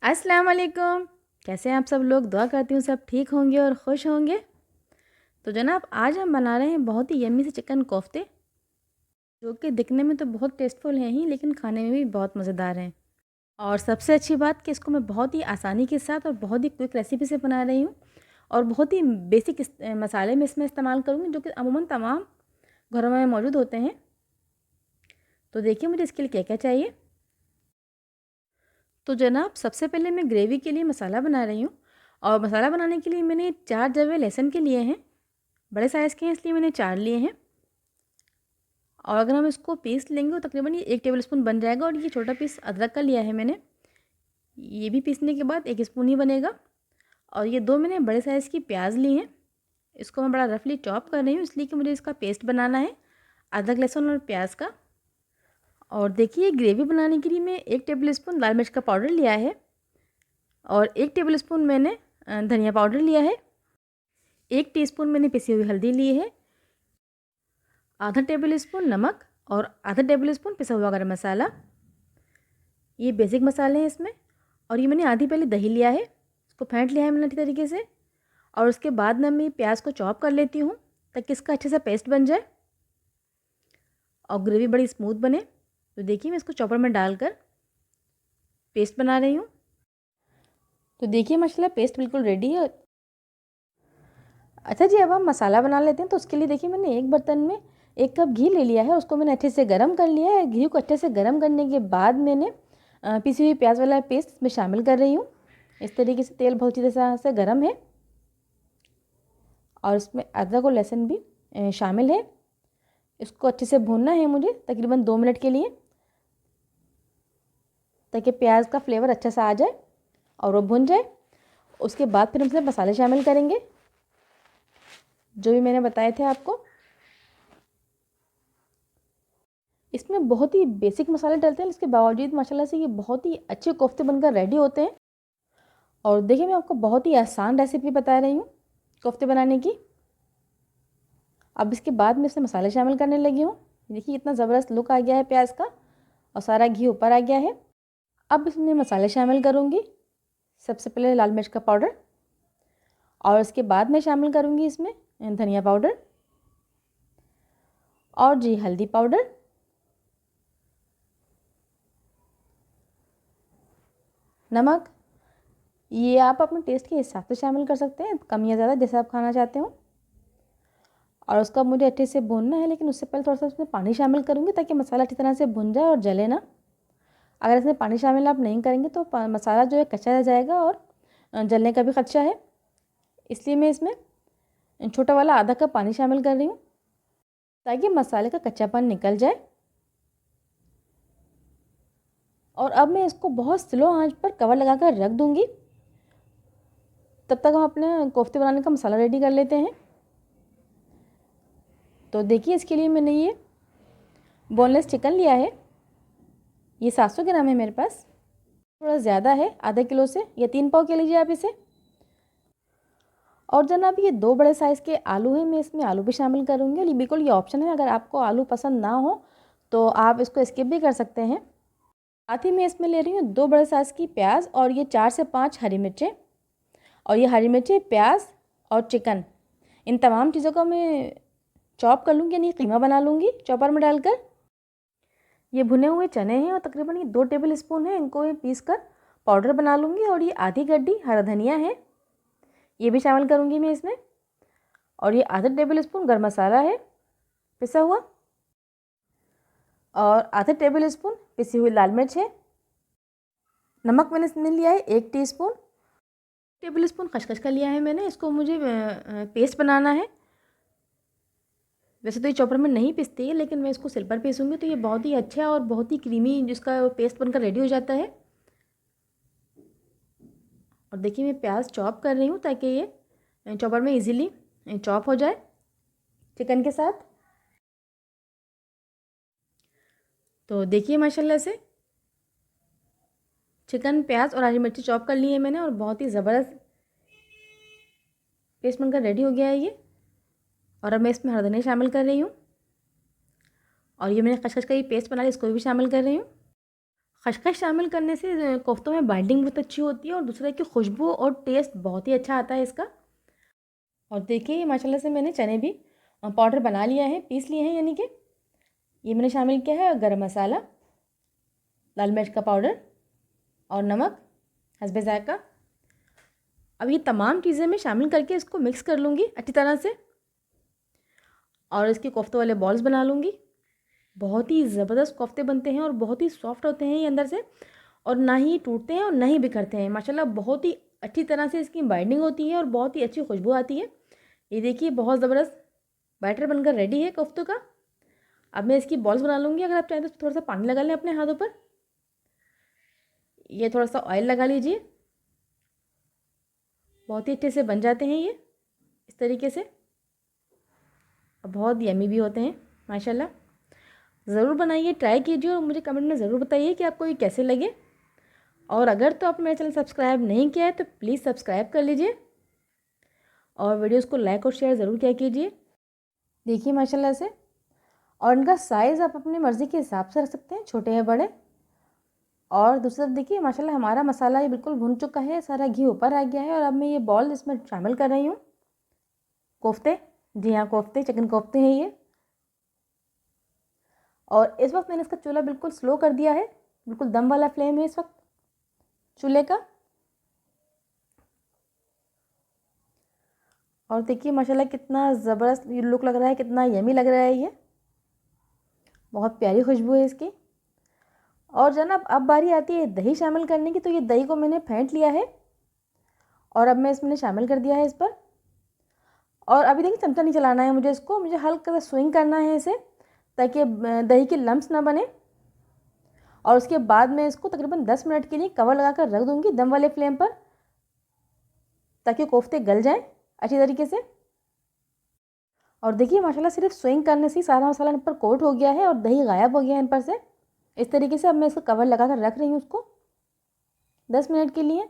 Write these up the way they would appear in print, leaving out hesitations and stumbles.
अस्सलाम वालेकुम। कैसे हैं आप सब लोग? दुआ करती हूँ सब ठीक होंगे और खुश होंगे। तो जनाब आज हम बना रहे हैं बहुत ही यम्मी से चिकन कोफ्ते, जो कि दिखने में तो बहुत टेस्टफुल हैं ही, लेकिन खाने में भी बहुत मज़ेदार हैं। और सबसे अच्छी बात कि इसको मैं बहुत ही आसानी के साथ और बहुत ही क्विक रेसिपी से बना रही हूँ। और बहुत ही बेसिक मसाले में इसमें इस्तेमाल करूँगी, जो कि अमूमन तमाम घरों में मौजूद होते हैं। तो देखिए मुझे इसके लिए क्या क्या चाहिए। तो जनाब सबसे पहले मैं ग्रेवी के लिए मसाला बना रही हूँ। और मसाला बनाने के लिए मैंने 4 जवे लहसुन के लिए हैं। बड़े साइज़ के हैं इसलिए मैंने 4 लिए हैं। और अगर हम इसको पीस लेंगे तो तकरीबन ये 1 टेबलस्पून बन जाएगा। और ये छोटा पीस अदरक का लिया है मैंने, ये भी पीसने के बाद 1 स्पून ही बनेगा। और ये 2 मैंने बड़े साइज़ की प्याज ली हैं, इसको मैं बड़ा रफली चॉप कर रही हूँ इसलिए कि मुझे इसका पेस्ट बनाना है, अदरक लहसुन और प्याज का। और देखिए ग्रेवी बनाने के लिए मैं 1 टेबलस्पून लाल मिर्च का पाउडर लिया है। और 1 टेबलस्पून मैंने धनिया पाउडर लिया है। 1 टीस्पून मैंने पिसी हुई हल्दी ली है। आधा टेबल स्पून नमक और आधा टेबल स्पून पिसा हुआ गरम मसाला। ये बेसिक मसाले हैं इसमें। और ये मैंने आधी पहले दही लिया है, इसको फेंट लिया है मैंने अच्छी तरीके से। और उसके बाद ना मैं प्याज को चॉप कर लेती हूँ ताकि इसका अच्छे से पेस्ट बन जाए और ग्रेवी बड़ी स्मूथ बने। तो देखिए मैं इसको चॉपर में डालकर पेस्ट बना रही हूँ। तो देखिए माशाल्लाह पेस्ट बिल्कुल रेडी है। अच्छा जी, अब हम मसाला बना लेते हैं। तो उसके लिए देखिए मैंने एक बर्तन में 1 कप घी ले लिया है, उसको मैंने अच्छे से गर्म कर लिया है। घी को अच्छे से गर्म करने के बाद मैंने पिसी हुई प्याज वाला पेस्ट इसमें शामिल कर रही हूँ। इस तरीके से तेल बहुत अच्छी तरह से गर्म है। और इसमें अदरक और लहसुन भी शामिल है। इसको अच्छे से भूनना है मुझे तकरीबन 2 मिनट के लिए, ताकि प्याज का फ्लेवर अच्छा सा आ जाए और वो भुन जाए। उसके बाद फिर हम इसमें मसाले शामिल करेंगे जो भी मैंने बताए थे आपको। इसमें बहुत ही बेसिक मसाले डलते हैं, इसके बावजूद माशाल्लाह से ये बहुत ही अच्छे कोफ्ते बनकर रेडी होते हैं। और देखिए मैं आपको बहुत ही आसान रेसिपी बता रही हूँ कोफ्ते बनाने की। अब इसके बाद मैं इसमें मसाले शामिल करने लगी हूँ। देखिए इतना ज़बरदस्त लुक आ गया है प्याज का और सारा घी ऊपर आ गया है। अब इसमें मसाले शामिल करूँगी। सबसे पहले लाल मिर्च का पाउडर, और उसके बाद मैं शामिल करूँगी इसमें धनिया पाउडर और जी हल्दी पाउडर, नमक। ये आप अपने टेस्ट के हिसाब से शामिल कर सकते हैं, कम या ज़्यादा जैसा आप खाना चाहते हो। और उसका मुझे अच्छे से भूनना है, लेकिन उससे पहले थोड़ा सा उसमें पानी शामिल करूँगी ताकि मसाला अच्छी तरह से भुन जाए और जले ना। अगर इसमें पानी शामिल आप नहीं करेंगे तो मसाला जो है कच्चा रह जाएगा और जलने का भी खदशा है। इसलिए मैं इसमें छोटा वाला आधा कप पानी शामिल कर रही हूँ ताकि मसाले का कच्चापन निकल जाए। और अब मैं इसको बहुत स्लो आंच पर कवर लगाकर रख दूँगी। तब तक हम अपने कोफ्ते बनाने का मसाला रेडी कर लेते हैं। तो देखिए इसके लिए मैंने ये बोनलेस चिकन लिया है, ये 700 ग्राम है मेरे पास। थोड़ा ज़्यादा है आधा किलो से, या 3 पाव के लीजिए आप इसे। और जनाब ये 2 बड़े साइज़ के आलू हैं, मैं इसमें आलू भी शामिल करूँगी। और ये बिल्कुल ये ऑप्शन है, अगर आपको आलू पसंद ना हो तो आप इसको स्किप भी कर सकते हैं। साथ ही मैं इसमें ले रही हूँ 2 बड़े साइज़ की प्याज और ये 4 से 5 हरी मिर्चें। और ये हरी मिर्चें, प्याज और चिकन, इन तमाम चीज़ों को मैं चॉप कर लूँगी, यानी कीमा बना लूँगी चॉपर में डालकर। ये भुने हुए चने हैं और तकरीबन ये 2 टेबल स्पून है, इनको पीस कर पाउडर बना लूँगी। और ये आधी गड्डी हरा धनिया है, ये भी शामिल करूँगी मैं इसमें। और ये आधा टेबल स्पून गर्म मसाला है पिसा हुआ। और आधा टेबल स्पून पिसी हुई लाल मिर्च है। नमक मैंने इसमें लिया है 1 टीस्पून। टेबल स्पून खसखस का लिया है मैंने, इसको मुझे पेस्ट बनाना है। वैसे तो ये चॉपर में नहीं पिसती है, लेकिन मैं इसको सिल पर पीसूँगी तो ये बहुत ही अच्छा और बहुत ही क्रीमी जिसका पेस्ट बनकर रेडी हो जाता है। और देखिए मैं प्याज चॉप कर रही हूँ ताकि ये चॉपर में इजीली चॉप हो जाए चिकन के साथ। तो देखिए माशाल्लाह से चिकन, प्याज और हरी मिर्ची चॉप कर ली है मैंने और बहुत ही ज़बरदस्त पेस्ट बनकर रेडी हो गया है ये। और अब मैं इसमें हरा धनिया शामिल कर रही हूँ। और ये मैंने खसखस का ये पेस्ट बना लिया, इसको भी शामिल कर रही हूँ। खसखस शामिल करने से कोफ्तों में बाइंडिंग बहुत अच्छी होती है और दूसरा की खुशबू और टेस्ट बहुत ही अच्छा आता है इसका। और देखिए ये माशाल्लाह से मैंने चने भी पाउडर बना लिया है, पीस लिए हैं, यानी कि ये मैंने शामिल किया है गरम मसाला, लाल मिर्च का पाउडर और नमक हस्बे ज़ायक़ा। अब ये तमाम चीज़ें मैं शामिल करके इसको मिक्स कर लूँगी अच्छी तरह से और इसके कोफ्ते वाले बॉल्स बना लूँगी। बहुत ही ज़बरदस्त कोफ्ते बनते हैं और बहुत ही सॉफ्ट होते हैं ये अंदर से, और ना ही टूटते हैं और ना ही बिखरते हैं। माशाल्लाह बहुत ही अच्छी तरह से इसकी बाइंडिंग होती है और बहुत ही अच्छी खुशबू आती है। ये देखिए बहुत ज़बरदस्त बैटर बनकर रेडी है कोफ्तों का। अब मैं इसकी बॉल्स बना लूँगी। अगर आप चाहें तो थोड़ा सा पानी लगा लें अपने हाथों पर, ये थोड़ा सा ऑयल लगा लीजिए, बहुत ही अच्छे से बन जाते हैं ये इस तरीके से। और बहुत यमी भी होते हैं माशाल्लाह। ज़रूर बनाइए, ट्राई कीजिए और मुझे कमेंट में ज़रूर बताइए कि आपको ये कैसे लगे। और अगर तो आपने मेरा चैनल सब्सक्राइब नहीं किया है तो प्लीज़ सब्सक्राइब कर लीजिए और वीडियोज़ को लाइक और शेयर ज़रूर किया कीजिए। देखिए माशाल्लाह से, और इनका साइज़ आप अपनी मर्ज़ी के हिसाब से रख सकते हैं, छोटे या बड़े। और दूसरी तरफ देखिए माशाल्लाह हमारा मसाला ये बिल्कुल भुन चुका है, सारा घी ऊपर आ गया है। और अब मैं ये बॉल इसमें शामिल कर रही हूँ, कोफ्ते। जी हाँ, कोफ्ते, चिकन कोफ्ते हैं ये। और इस वक्त मैंने इसका चूल्हा बिल्कुल स्लो कर दिया है, बिल्कुल दम वाला फ्लेम है इस वक्त चूल्हे का। और देखिए माशाल्लाह कितना ज़बरदस्त लुक लग रहा है, कितना यमी लग रहा है ये, बहुत प्यारी खुशबू है इसकी। और जनाब अब बारी आती है दही शामिल करने की। तो ये दही को मैंने फेंट लिया है और अब मैं इसमें शामिल कर दिया है इस पर। और अभी देखिए चमचा नहीं चलाना है मुझे इसको, मुझे हल्का सा स्विंग करना है इसे, ताकि दही के लम्स ना बने। और उसके बाद मैं इसको तकरीबन 10 मिनट के लिए कवर लगा कर रख दूँगी दम वाले फ्लेम पर, ताकि कोफ्ते गल जाएँ अच्छी तरीके से। और देखिए माशाल्लाह सिर्फ स्विंग करने से ही सारा मसाला इन पर कोट हो गया है और दही गायब हो गया है इन पर से। इस तरीके से अब मैं इसको कवर लगा कर रख रही हूँ उसको 10 मिनट के लिए।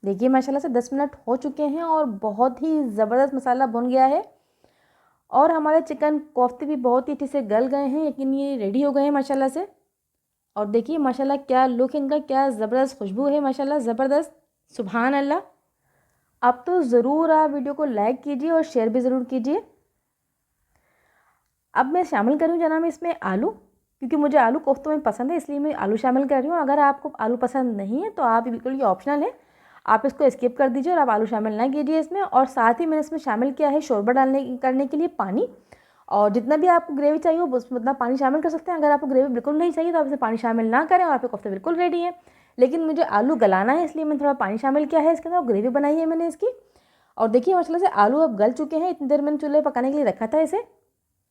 देखिए माशाल्लाह से 10 मिनट हो चुके हैं और बहुत ही ज़बरदस्त मसाला भुन गया है और हमारे चिकन कोफ्ते भी बहुत ही अच्छे से गल गए हैं, यकीन ये रेडी हो गए हैं माशाल्लाह से। और देखिए माशाल्लाह क्या लुक इनका, क्या ज़बरदस्त खुशबू है माशाल्लाह, ज़बरदस्त, सुभान अल्लाह। अब तो ज़रूर आप वीडियो को लाइक कीजिए और शेयर भी ज़रूर कीजिए। अब मैं शामिल करूँ जनाब इसमें आलू, क्योंकि मुझे आलू कोफ्तों में पसंद है, इसलिए मैं आलू शामिल कर रही हूँ। अगर आपको आलू पसंद नहीं है तो आप बिल्कुल ये ऑप्शनल है, आप इसको स्किप कर दीजिए और आप आलू शामिल ना कीजिए इसमें। और साथ ही मैंने इसमें शामिल किया है शोरबा करने के लिए पानी। और जितना भी आपको ग्रेवी चाहिए वो उसमें उतना पानी शामिल कर सकते हैं। अगर आपको ग्रेवी बिल्कुल नहीं चाहिए तो आप इसे पानी शामिल ना करें और आपके कोफ्ते बिल्कुल रेडी है। लेकिन मुझे आलू गलाना है, इसलिए मैंने थोड़ा पानी शामिल किया है इसके अंदर, ग्रेवी बनाई है मैंने इसकी। और देखिए माशाल्लाह से आलू अब गल चुके हैं। इतनी देर मैंने चूल्हे पकाने के लिए रखा था इसे।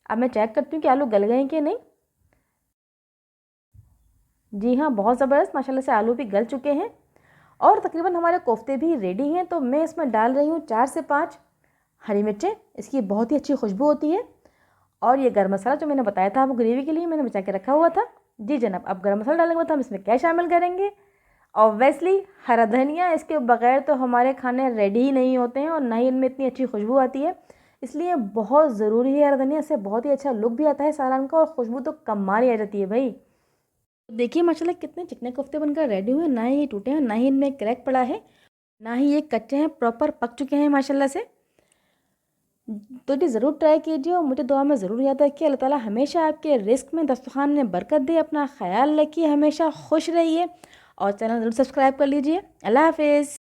अब मैं चेक करती हूँ कि आलू गल गए हैं कि नहीं। जी हाँ, बहुत ज़बरदस्त माशाल्लाह से आलू भी गल चुके हैं और तकरीबन हमारे कोफ्ते भी रेडी हैं। तो मैं इसमें डाल रही हूँ 4 से 5 हरी मिर्चें, इसकी बहुत ही अच्छी खुशबू होती है। और ये गरम मसाला जो मैंने बताया था आपको ग्रेवी के लिए, मैंने बचा के रखा हुआ था। जी जनाब, अब गरम मसाला डालने के बाद हम इसमें क्या शामिल करेंगे? ऑब्वियसली हरा धनिया। इसके बगैर तो हमारे खाने रेडी ही नहीं होते हैं और ना ही इनमें इतनी अच्छी खुशबू आती है, इसलिए बहुत ज़रूरी है हरा धनिया। से बहुत ही अच्छा लुक भी आता है सालन का और खुशबू तो कमाल ही आ जाती है भाई। देखिए माशाल्लाह कितने चिकने कोफ्ते बनकर रेडी हुए, ना ही ये टूटे हैं, ना ही इनमें क्रैक पड़ा है, ना ही ये कच्चे हैं, प्रॉपर पक चुके हैं माशाल्लाह से। तो ये ज़रूर ट्राई कीजिए और मुझे दुआ में ज़रूर याद रखिए। अल्लाह ताला हमेशा आपके रिस्क में, दस्तरखान में बरकत दे। अपना ख्याल रखिए, हमेशा खुश रहिए और चैनल ज़रूर सब्सक्राइब कर लीजिए। अल्लाह हाफिज़।